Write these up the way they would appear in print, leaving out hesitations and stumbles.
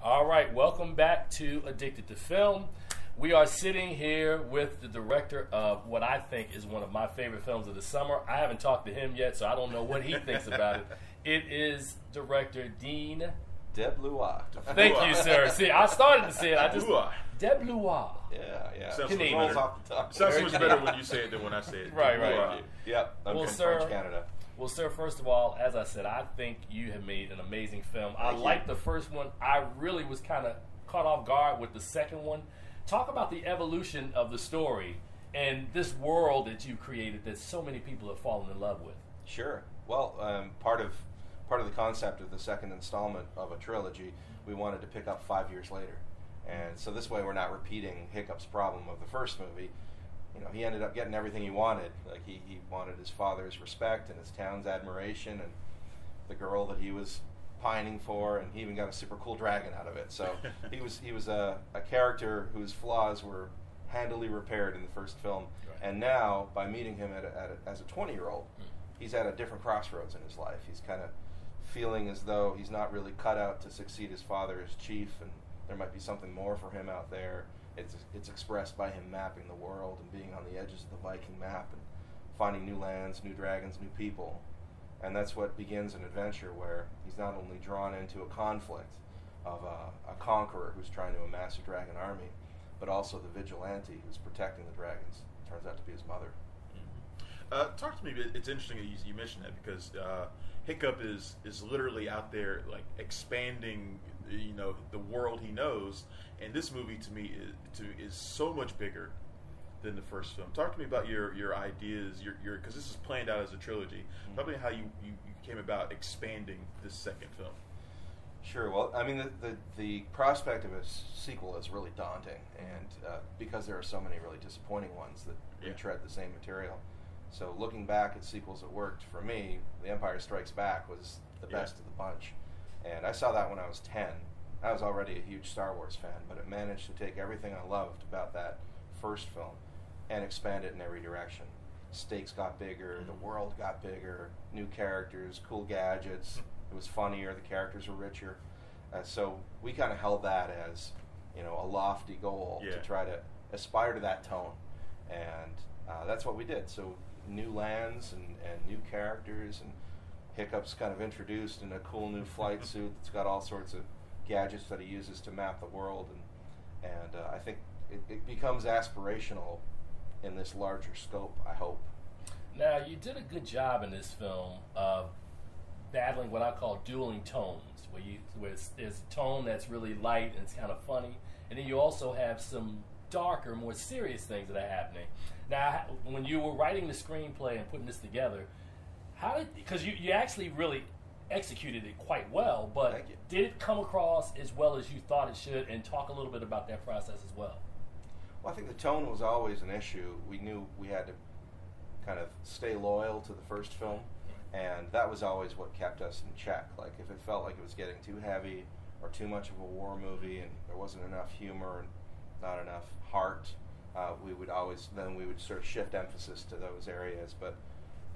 All right, welcome back to Addicted to Film. We are sitting here with the director of what I think is one of my favorite films of the summer. I haven't talked to him yet, so I don't know what he thinks about it. It is director Dean DeBlois. Thank you, sir. See, I started to say it. DeBlois. Yeah. Sounds Canadian. Rolls off the tongue. so much better when you say it than when I say it. Right. Yep. I'm Well, from sir. French Canada. Well, sir, first of all, as I said, I think you have made an amazing film. I liked the first one. I really was kind of caught off guard with the second one. Talk about the evolution of the story and this world that you created that so many people have fallen in love with. Sure. Well, part of the concept of the second installment of a trilogy, we wanted to pick up 5 years later, and so this way we're not repeating Hiccup's problem of the first movie. You know, he ended up getting everything he wanted. Like he wanted his father's respect and his town's admiration and the girl that he was pining for, and he even got a super cool dragon out of it. So he was a character whose flaws were handily repaired in the first film. Right. And now, by meeting him as a 20-year-old, he's at a different crossroads in his life. He's kind of feeling as though he's not really cut out to succeed his father as chief, and there might be something more for him out there. It's expressed by him mapping the world and being on the edges of the Viking map and finding new lands, new dragons, new people. And that's what begins an adventure where he's not only drawn into a conflict of a conqueror who's trying to amass a dragon army, but also the vigilante who's protecting the dragons. Turns out to be his mother. Talk to me. It's interesting that you mentioned that because Hiccup is literally out there like expanding, the world he knows, and this movie to me is so much bigger than the first film. Talk to me about your ideas, your because this is planned out as a trilogy. Talk to me how you came about expanding this second film. Sure. Well, I mean, the prospect of a sequel is really daunting, and because there are so many really disappointing ones that retread the same material. So looking back at sequels that worked for me, The Empire Strikes Back was the best of the bunch. And I saw that when I was 10. I was already a huge Star Wars fan, but it managed to take everything I loved about that first film and expand it in every direction. Stakes got bigger, the world got bigger, new characters, cool gadgets. It was funnier, the characters were richer. So we kind of held that as, a lofty goal to try to aspire to that tone. And that's what we did. So new lands and new characters, and Hiccup's kind of introduced in a cool new flight suit that's got all sorts of gadgets that he uses to map the world, and I think it becomes aspirational in this larger scope, I hope. Now, you did a good job in this film of battling what I call dueling tones, where there's a tone that's really light and it's kind of funny, and then you also have some darker, more serious things that are happening. Now, when you were writing the screenplay and putting this together, because you actually really executed it quite well, but did it come across as well as you thought it should? And talk a little bit about that process as well. Well, I think the tone was always an issue. We knew we had to kind of stay loyal to the first film, and that was always what kept us in check. Like, if it felt like it was getting too heavy or too much of a war movie and there wasn't enough humor and not enough heart, we would sort of shift emphasis to those areas. But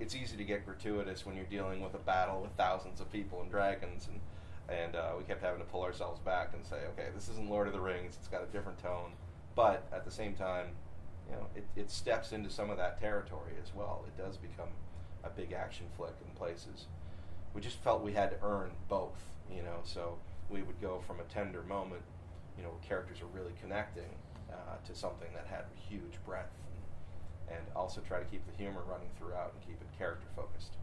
it's easy to get gratuitous when you're dealing with a battle with thousands of people and dragons, and we kept having to pull ourselves back and say, okay, this isn't Lord of the Rings, it's got a different tone. But at the same time, it steps into some of that territory as well. It does become a big action flick in places. We just felt we had to earn both, so we would go from a tender moment, where characters are really connecting, to something that had huge breadth, and also try to keep the humor running throughout and keep it character focused.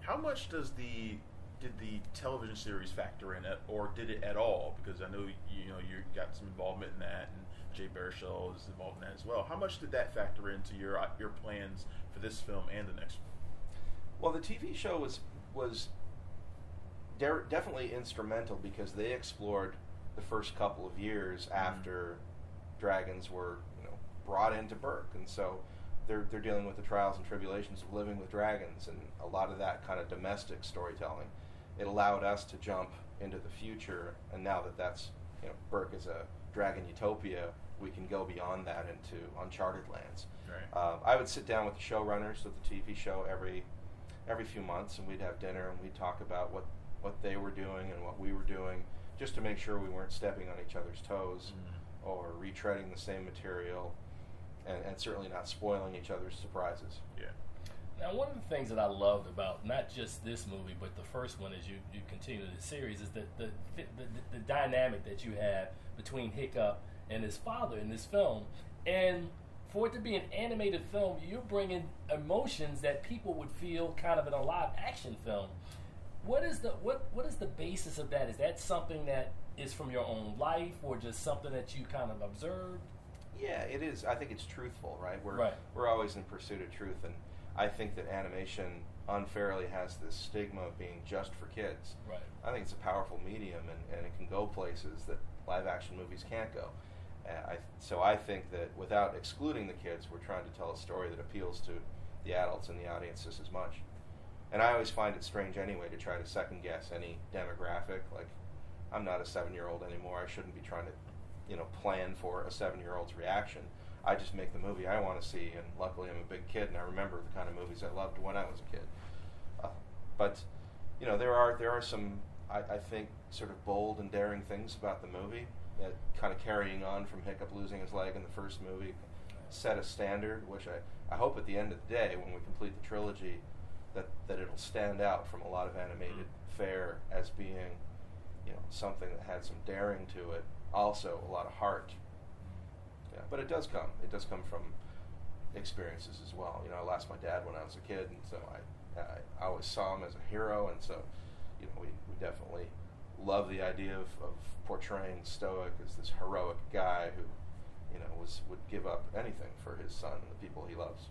How much did the television series factor in it, or did it at all? Because I know you got some involvement in that, and Jay Baruchel is involved in that as well. How much did that factor into your plans for this film and the next one? Well, the TV show was definitely instrumental because they explored the first couple of years after dragons were brought into Berk, and so they're dealing with the trials and tribulations of living with dragons, and a lot of that kind of domestic storytelling. It allowed us to jump into the future, and now that's Berk is a dragon utopia, we can go beyond that into uncharted lands. Right. I would sit down with the showrunners of the TV show every few months, and we'd have dinner and we'd talk about what they were doing and what we were doing, just to make sure we weren't stepping on each other's toes or retreading the same material, and certainly not spoiling each other's surprises. Yeah. Now, one of the things that I loved about not just this movie, but the first one as you continue the series, is that the dynamic that you have between Hiccup and his father in this film. And for it to be an animated film, you're bringing emotions that people would feel kind of in a live action film. What is the basis of that? Is that something that is from your own life, or just something that you kind of observed? Yeah, it is. I think it's truthful, right? Right. We're always in pursuit of truth, and I think that animation unfairly has this stigma of being just for kids. Right. I think it's a powerful medium, and it can go places that live action movies can't go. So I think that without excluding the kids, we're trying to tell a story that appeals to the adults in the audience just as much. And I always find it strange anyway to try to second guess any demographic. Like, I'm not a 7-year-old anymore. I shouldn't be trying to, plan for a 7-year-old's reaction. I just make the movie I want to see, and luckily I'm a big kid, and I remember the kind of movies I loved when I was a kid. But there are some, I think, sort of bold and daring things about the movie that, kind of carrying on from Hiccup losing his leg in the first movie, set a standard, which I hope at the end of the day, when we complete the trilogy, that it'll stand out from a lot of animated fare as being, something that had some daring to it, also a lot of heart. Yeah, but it does come. It does come from experiences as well. I lost my dad when I was a kid, and so I always saw him as a hero, and so, we definitely love the idea of portraying Stoic as this heroic guy who, would give up anything for his son and the people he loves.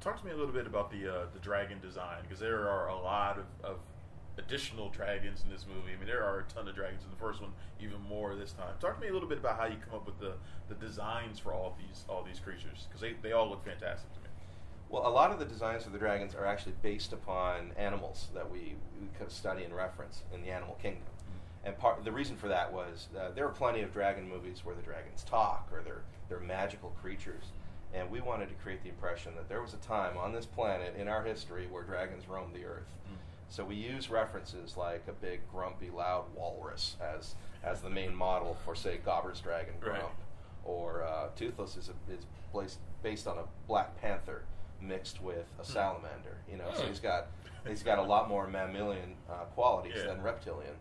Talk to me a little bit about the dragon design, because there are a lot of additional dragons in this movie. I mean, there are a ton of dragons in the first one, even more this time. Talk to me a little bit about how you come up with the designs for all these creatures, because they all look fantastic to me. Well, a lot of the designs of the dragons are actually based upon animals that we could study and reference in the animal kingdom. And the reason for that was there are plenty of dragon movies where the dragons talk or they're magical creatures. And we wanted to create the impression that there was a time on this planet in our history where dragons roamed the earth. So we use references like a big, grumpy, loud walrus as the main model for, say, Gobber's Dragon Grump. Right. Or Toothless is based on a black panther mixed with a salamander. So he's got a lot more mammalian qualities than reptilian.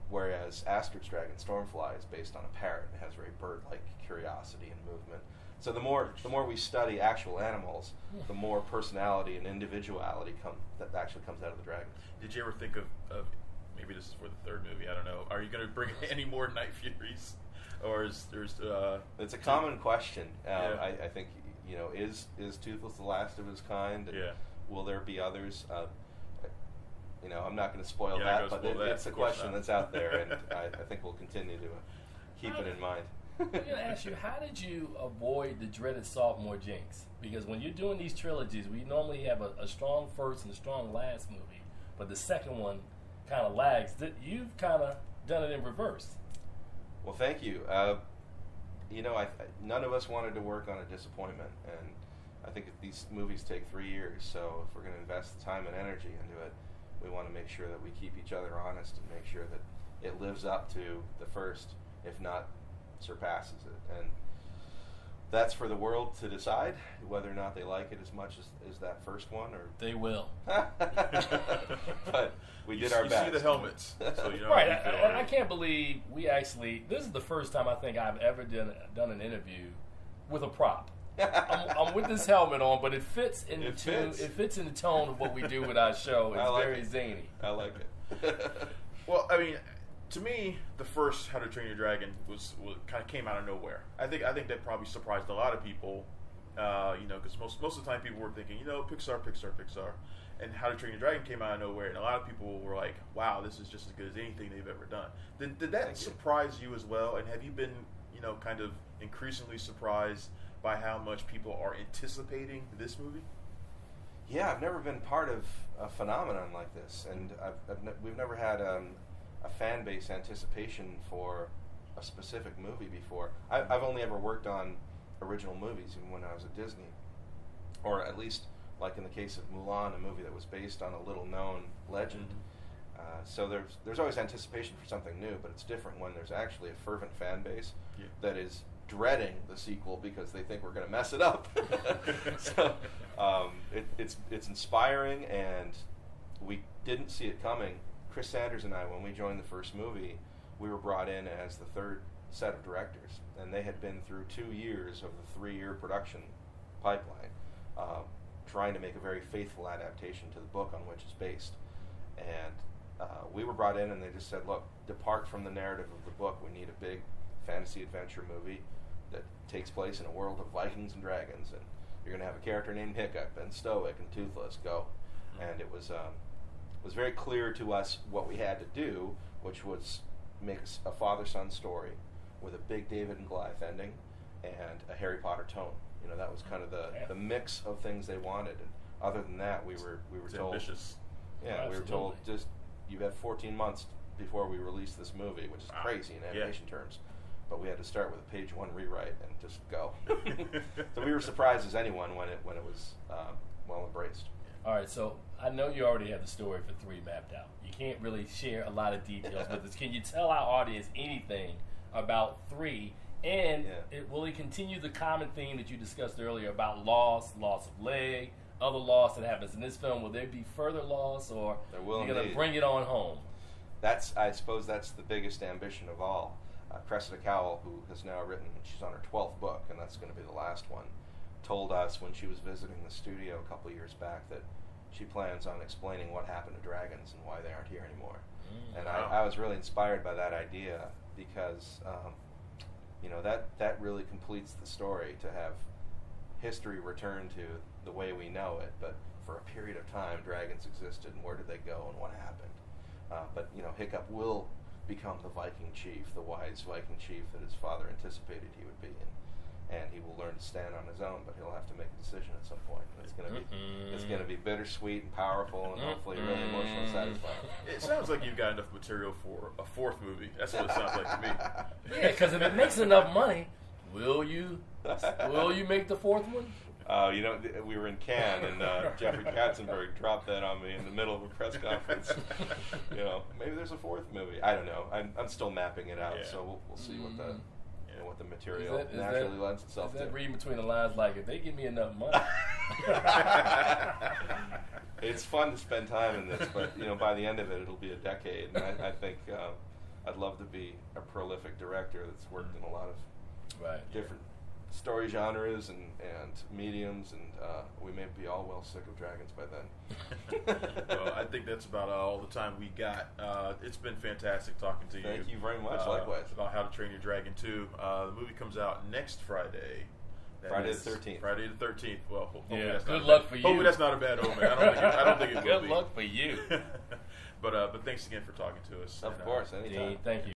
Whereas Astrid's dragon, Stormfly, is based on a parrot and has very bird-like curiosity and movement. So the more we study actual animals, the more personality and individuality that actually comes out of the dragon. Did you ever think of maybe this is for the third movie? I don't know. Are you going to bring any more Night Furies, or is there's? It's a common question. I think is Toothless the last of his kind? And will there be others? I'm not going to spoil that, but it's a question that's out there, and I think we'll continue to keep it in mind. I'm going to ask you, how did you avoid the dreaded sophomore jinx? Because when you're doing these trilogies, we normally have a strong first and a strong last movie, but the second one kind of lags. You've kind of done it in reverse. Well, thank you. None of us wanted to work on a disappointment, and I think if these movies take 3 years, so if we're going to invest the time and energy into it, we want to make sure that we keep each other honest and make sure that it lives up to the first, if not surpasses it. And that's for the world to decide whether or not they like it as much as that first one. Or they will. But we did our best. You see the helmets. So right. I can't believe this is the first time I think I've ever done an interview with a prop. I'm with this helmet on, but it fits in the tone of what we do with our show. It's very zany. I like it. Well, I mean, to me, the first How to Train Your Dragon was kind of came out of nowhere. I think that probably surprised a lot of people. Because most of the time people were thinking, Pixar, and How to Train Your Dragon came out of nowhere, and a lot of people were like, "Wow, this is just as good as anything they've ever done." Did that surprise you as well? And have you been, kind of increasingly surprised by how much people are anticipating this movie? Yeah, I've never been part of a phenomenon like this, and we've never had a fan base anticipation for a specific movie before. I've only ever worked on original movies, even when I was at Disney, or at least, like in the case of Mulan, a movie that was based on a little-known legend. So there's always anticipation for something new, but it's different when there's actually a fervent fan base that is dreading the sequel because they think we're going to mess it up. So it's inspiring, and we didn't see it coming. Chris Sanders and I, when we joined the first movie, we were brought in as the third set of directors, and they had been through 2 years of the 3-year production pipeline, trying to make a very faithful adaptation to the book on which it's based. And we were brought in, and they just said, look, depart from the narrative of the book. We need a big fantasy adventure movie that takes place in a world of Vikings and dragons, and you're going to have a character named Hiccup and Stoic and Toothless. Go. And it was very clear to us what we had to do, which was make a father-son story with a big David and Goliath ending and a Harry Potter tone. You know, that was kind of the mix of things they wanted. And other than that, we were told ambitious. Yeah, we were told just you have 14 months before we release this movie, which is crazy in animation terms. But we had to start with a page 1 rewrite and just go. So we were surprised as anyone when it was well embraced. All right, so I know you already have the story for 3 mapped out. You can't really share a lot of details with us. Can you tell our audience anything about 3? And will it continue the common theme that you discussed earlier about loss of leg, other loss that happens in this film? Will there be further loss, or there will you're going to bring it on home? I suppose that's the biggest ambition of all. Cressida Cowell, who has now written, she's on her 12th book, and that's going to be the last one, told us when she was visiting the studio a couple years back that she plans on explaining what happened to dragons and why they aren't here anymore. And I was really inspired by that idea because that really completes the story, to have history return to the way we know it, but for a period of time dragons existed, and where did they go and what happened. But Hiccup will become the Viking chief, the wise Viking chief that his father anticipated he would be, and he will learn to stand on his own, but he'll have to make a decision at some point. And it's going to be bittersweet and powerful, and hopefully really emotional and satisfying. It sounds like you've got enough material for a 4th movie. That's what it sounds like to me. Yeah, because if it makes enough money, will you make the 4th one? We were in Cannes, and Jeffrey Katzenberg dropped that on me in the middle of a press conference. Maybe there's a 4th movie. I don't know. I'm still mapping it out, so we'll see what the material naturally lends itself to. Is that reading between the lines like, if they give me enough money? It's fun to spend time in this, but by the end of it, it'll be a decade, and I think I'd love to be a prolific director that's worked in a lot of different story genres and mediums, and we may be all well sick of dragons by then. Well, I think that's about all the time we got. It's been fantastic talking to you. Thank you very much. Likewise. About How to Train Your Dragon 2. The movie comes out next Friday. Friday the 13th. Friday the 13th. Well, hopefully yeah, that's good not luck for you. Hopefully that's not a bad omen. I don't think it will be. Good luck for you. But thanks again for talking to us. Of course, anytime. Dean, thank you.